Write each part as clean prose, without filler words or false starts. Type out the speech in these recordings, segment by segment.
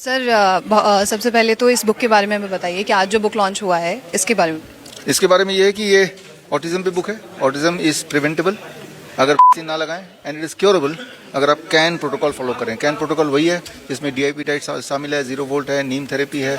Sir सबसे पहले तो इस बुक के बारे में हमें बताइए कि आज जो बुक लॉन्च हुआ है इसके बारे में। इसके बारे में ये है कि ये ऑटिज्म पे बुक है। ऑटिज्म इज प्रिवेंटेबल अगर वैक्सीन ना लगाएं, एंड इट इज क्योरेबल अगर आप कैन प्रोटोकॉल फॉलो करें। कैन प्रोटोकॉल वही है जिसमें DIP डाइट शामिल है, 0 वोल्ट है, नीम थेरेपी है,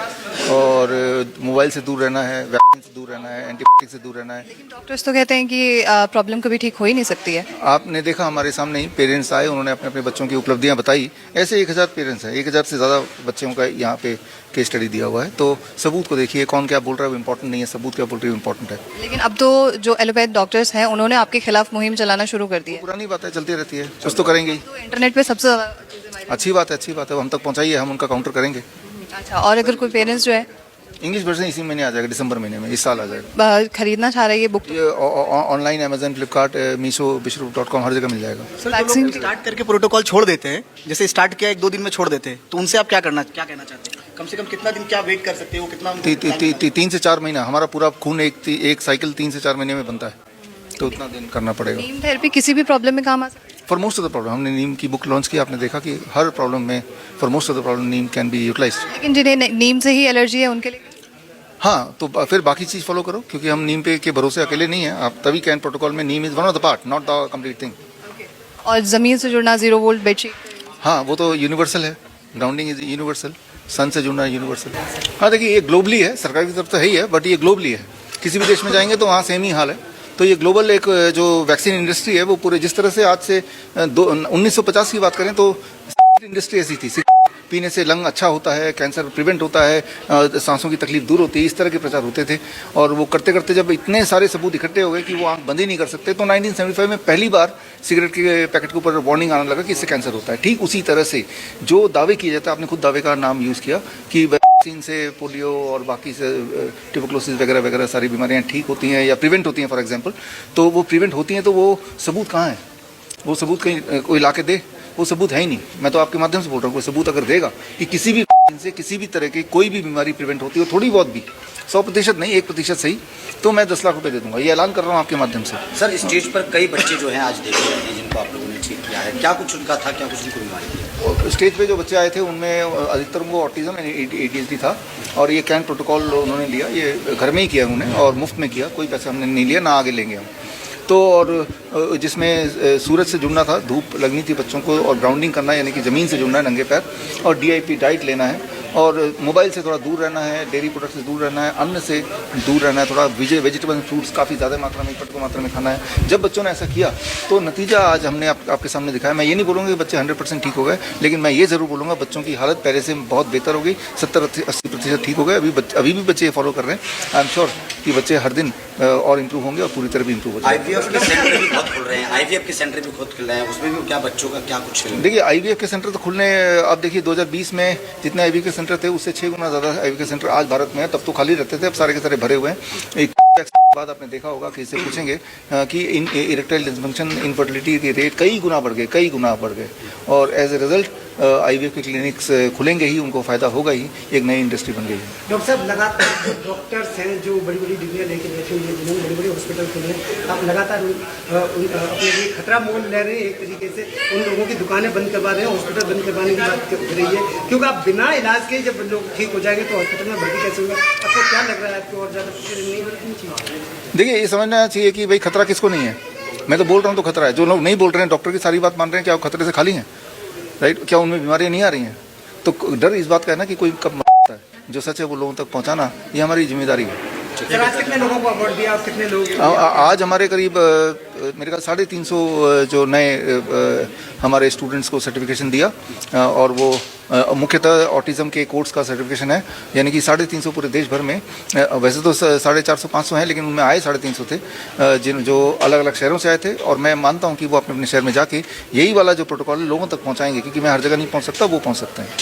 और मोबाइल से दूर रहना है, वैक्सीन से दूर रहना है, एंटीबायोटिक से दूर रहना है। लेकिन डॉक्टर्स तो कहते हैं कि प्रॉब्लम कभी ठीक हो ही नहीं सकती है। आपने देखा हमारे सामने ही पेरेंट्स आए, उन्होंने अपने अपने बच्चों की उपलब्धियां बताई। ऐसे 1000 पेरेंट्स हैं, 1000 से ज़्यादा बच्चों का यहाँ पे केस स्टडी दिया हुआ है। तो सबूत को देखिए, कौन क्या बोल रहा है वो इम्पोर्टेंट नहीं है, सबूत क्या बोल रही है इम्पोर्टेंट है। लेकिन अब तो जो एलोपैथ डॉक्टर्स हैं उन्होंने आपके खिलाफ मुहिम चलाना शुरू कर दी है। पुरानी बात है, चलती रहती है, कुछ तो करेंगे ही। तो इंटरनेट पे सबसे ज़्यादा चीज़ें वायरल। अच्छी बात है, अच्छी बात है, वो हम तक पहुँचाइए, हम उनका काउंटर करेंगे। अच्छा, और अगर कोई पेरेंट्स जो है इंग्लिश वर्जन इसी महीने आ जाएगा, दिसंबर महीने में, इस साल आ जाएगा। खरीदना चाह रहा है ये बुक, ये ऑनलाइन अमेजन, फ्लिपकार्ट, मीशो, बिशरूप.com हर जगह मिल जाएगा। सर, जो लोग स्टार्ट करके प्रोटोकॉल छोड़ देते हैं, जैसे स्टार्ट किया 1-2 दिन में छोड़ देते हैं, तो उनसे आप क्या कहना चाहते हैं? कम से कम कितना दिन क्या वेट कर सकते हैं, वो कितना 3 से 4 महीना। हमारा पूरा खून एक साइकिल 3 से 4 महीने में बनता है, तो उतना दिन करना पड़ेगा। नीम थेरेपी किसी भी प्रॉब्लम में काम आ सकती है। For most of the problem हमने नीम की बुक लॉन्च की, आपने देखा कि हर प्रॉब्लम में for most of the problem नीम कैन बी यूटिलाइज्ड। लेकिन जिन्हें नीम से ही एलर्जी है उनके लिए हाँ, तो फिर बाकी चीज़ फॉलो करो, क्योंकि हम नीम पे के भरोसे अकेले नहीं है। आप तभी कैन प्रोटोकॉल में neem is one of the part, not the complete thing. और ज़मीन से जुड़ना, 0 वोल्ट बेडशीट, हाँ, वो तो यूनिवर्सल है, ग्राउंडिंग इज यूनिवर्सल, सन से जुड़ना यूनिवर्सल। हाँ देखिए, ये ग्लोबली है, सरकार की तरफ तो है ही है, बट ये ग्लोबली है। किसी भी देश में जाएंगे तो वहाँ सेम ही हाल है। तो ये ग्लोबल एक जो वैक्सीन इंडस्ट्री है वो पूरे, जिस तरह से आज से 1950 की बात करें तो इंडस्ट्री ऐसी थी, पीने से लंग अच्छा होता है, कैंसर प्रिवेंट होता है, सांसों की तकलीफ दूर होती है, इस तरह के प्रचार होते थे। और वो करते करते जब इतने सारे सबूत इकट्ठे हो गए कि वो आंख बंद ही नहीं कर सकते, तो 1975 में पहली बार सिगरेट के पैकेट के ऊपर वार्निंग आने लगा कि इससे कैंसर होता है। ठीक उसी तरह से जो दावे किए जाते हैं, आपने खुद दावे का नाम यूज़ किया कि वैक्सीन से पोलियो और बाकी से ट्यूबरकुलोसिस वगैरह वगैरह सारी बीमारियाँ ठीक होती हैं या प्रिवेंट होती हैं फॉर एग्जाम्पल, तो वो प्रिवेंट होती हैं, तो वो सबूत कहाँ है? वो सबूत कहीं कोई ला के दे? वो सबूत है ही नहीं। मैं तो आपके माध्यम से बोल रहा हूँ, कोई सबूत अगर देगा कि किसी भी से किसी भी तरह की कोई भी बीमारी प्रिवेंट होती है, थोड़ी बहुत भी, 100% नहीं, 1% सही, तो मैं 10 लाख रुपए दे दूंगा। ये ऐलान कर रहा हूँ आपके माध्यम से। सर, स्टेज पर कई बच्चे जो हैं आज देखे गए हैं जिनको आप लोगों ने ठीक किया है, क्या कुछ उनका था, क्या कुछ उनको बीमारी थी? और स्टेज पे जो बच्चे आए थे उनमें अधिकतर उनको ऑटिज्म ADHD था, और ये कैन प्रोटोकॉल उन्होंने लिया, ये घर में ही किया उन्होंने और मुफ्त में किया, कोई पैसा हमने नहीं लिया, ना आगे लेंगे हम तो। और जिसमें सूरज से जुड़ना था, धूप लगनी थी बच्चों को, और ग्राउंडिंग करना यानी कि ज़मीन से जुड़ना है नंगे पैर, और DIP डाइट लेना है, और मोबाइल से थोड़ा दूर रहना है, डेयरी प्रोडक्ट से दूर रहना है, अन्न से दूर रहना है, थोड़ा वेजिटेबल फ्रूट्स काफ़ी ज़्यादा मात्रा में, पर्याप्त मात्रा में खाना है। जब बच्चों ने ऐसा किया तो नतीजा आज हमने आपके सामने दिखाया। मैं ये नहीं बोलूँगा कि बच्चे 100% ठीक हो गए, लेकिन मैं ये ज़रूर बोलूँगा बच्चों की हालत पहले से बहुत बेहतर हो गई, 70-80% ठीक हो गए। अभी भी बच्चे फॉलो कर रहे हैं। आई एम श्योर कि बच्चे हर दिन और इम्प्रूव होंगे और पूरी तरह भी इम्प्रूव हो जाएंगे। IVF के सेंटर भी बहुत खुल रहे हैं, IVF के सेंटर भी खुद खुल रहे हैं, उसमें भी क्या बच्चों का क्या कुछ? देखिए, IVF के सेंटर तो खुलने, अब देखिए 2020 में जितने IVF के सेंटर थे उससे 6 गुना ज़्यादा IVF के सेंटर आज भारत में है। तब तो खाली रहते थे, अब सारे के सारे भरे हुए हैं। एक बाद आपने देखा होगा कि इससे पूछेंगे कि इरेक्टाइल डिसफंक्शन, इनफर्टिलिटी के रेट कई गुना बढ़ गए, और एज ए रिजल्ट IVF के क्लिनिक्स खुलेंगे ही, उनको फायदा होगा ही, एक नई इंडस्ट्री बन गई है। डॉक्टर साहब, लगातार डॉक्टर्स हैं जो बड़ी बड़ी डिग्रियां लेके बैठे हुए हैं, जिन्होंने बड़े बड़े हॉस्पिटल खोले हैं, आप लगातार अपने लिए खतरा मोल ले रहे हैं। एक तरीके से उन लोगों की दुकानें बंद करवा रहे हैं, हॉस्पिटल बंद करवाने की बात उठ रही है, क्योंकि आप बिना इलाज के जब लोग ठीक हो जाएंगे तो हॉस्पिटल में भर्ती कैसे होगा? आपको क्या लग रहा है, आपको और ज़्यादा नहीं बरतनी चाहिए? देखिए, ये समझना चाहिए कि भाई खतरा किसको नहीं है। मैं तो बोल रहा हूँ तो खतरा है। जो लोग नहीं बोल रहे हैं, डॉक्टर की सारी बात मान रहे हैं, क्या वो खतरे से खाली हैं? राइट? क्या उनमें बीमारियां नहीं आ रही हैं? तो डर इस बात का है ना कि कोई कब मरता है। जो सच है वो लोगों तक पहुंचाना, ये हमारी जिम्मेदारी है। सर, आज कितने लोगों को अवार्ड दिया और कितने लोग? आज हमारे करीब मेरे ख्याल 350 जो नए हमारे स्टूडेंट्स को सर्टिफिकेशन दिया, और वो मुख्यतः ऑटिज्म के कोर्स का सर्टिफिकेशन है, यानी कि 350 पूरे देश भर में। वैसे तो 450-500 हैं, लेकिन उनमें आए 350 थे जो अलग अलग शहरों से आए थे। और मैं मानता हूँ कि वो अपने अपने शहर में जाके यही वाला जो प्रोटोकॉल लोगों तक पहुँचाएंगे, क्योंकि मैं हर जगह नहीं पहुँच सकता, वो पहुँच सकते हैं।